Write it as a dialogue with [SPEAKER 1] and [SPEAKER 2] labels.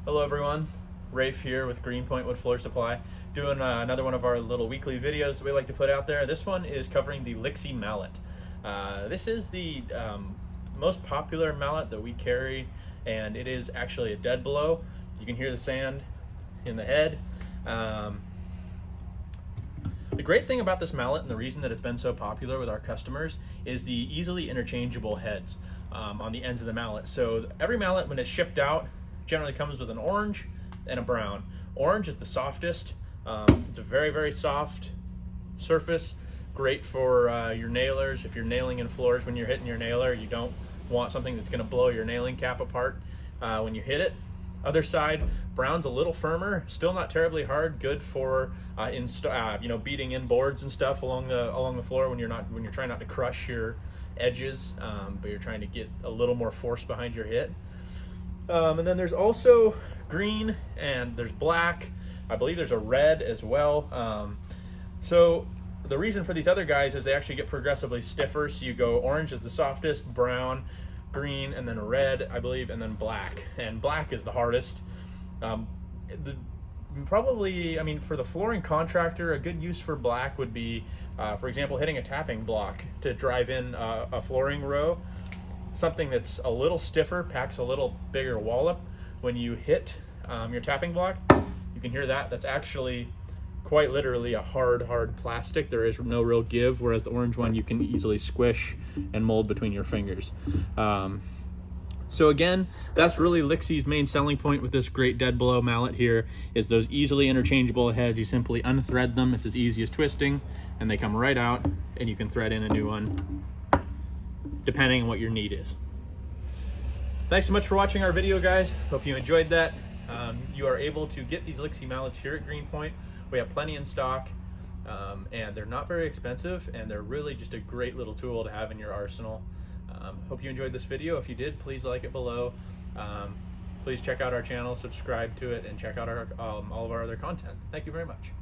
[SPEAKER 1] Hello everyone, Rafe here with Greenpointe Wood Floor Supply, doing another one of our little weekly videos that we like to put out there. This one is covering the Lixie Mallet. This is the most popular mallet that we carry, and it is actually a dead blow. You can hear the sand in the head. The great thing about this mallet, and the reason that it's been so popular with our customers, is the easily interchangeable heads on the ends of the mallet. So every mallet, when it's shipped out, generally comes with an orange and a brown. Orange is the softest. It's a very, very soft surface, great for your nailers. If you're nailing in floors when you're hitting your nailer, you don't want something that's going to blow your nailing cap apart when you hit it. Other side, brown's a little firmer, still not terribly hard, good for beating in boards and stuff along the floor when you're trying not to crush your edges, but you're trying to get a little more force behind your hit. And then there's also green, and there's black. I believe there's a red as well. So the reason for these other guys is they actually get progressively stiffer. So you go orange is the softest, brown, green, and then red, I believe, and then black. And black is the hardest. Probably, I mean, for the flooring contractor, a good use for black would be, for example, hitting a tapping block to drive in a flooring row. Something that's a little stiffer, packs a little bigger wallop. When you hit your tapping block, you can hear that. That's actually quite literally a hard plastic. There is no real give, whereas the orange one you can easily squish and mold between your fingers. So again, that's really Lixie's main selling point with this great dead blow mallet here, is those easily interchangeable heads. You simply unthread them. It's as easy as twisting, and they come right out, and you can thread in a new one depending on what your need is. Thanks so much for watching our video, guys. Hope you enjoyed that. You are able to get these Lixie mallets here at Greenpointe. We have plenty in stock, and they're not very expensive, and they're really just a great little tool to have in your arsenal. Hope you enjoyed this video. If you did, please like it below. Please check out our channel, subscribe to it, and check out all of our other content. Thank you very much.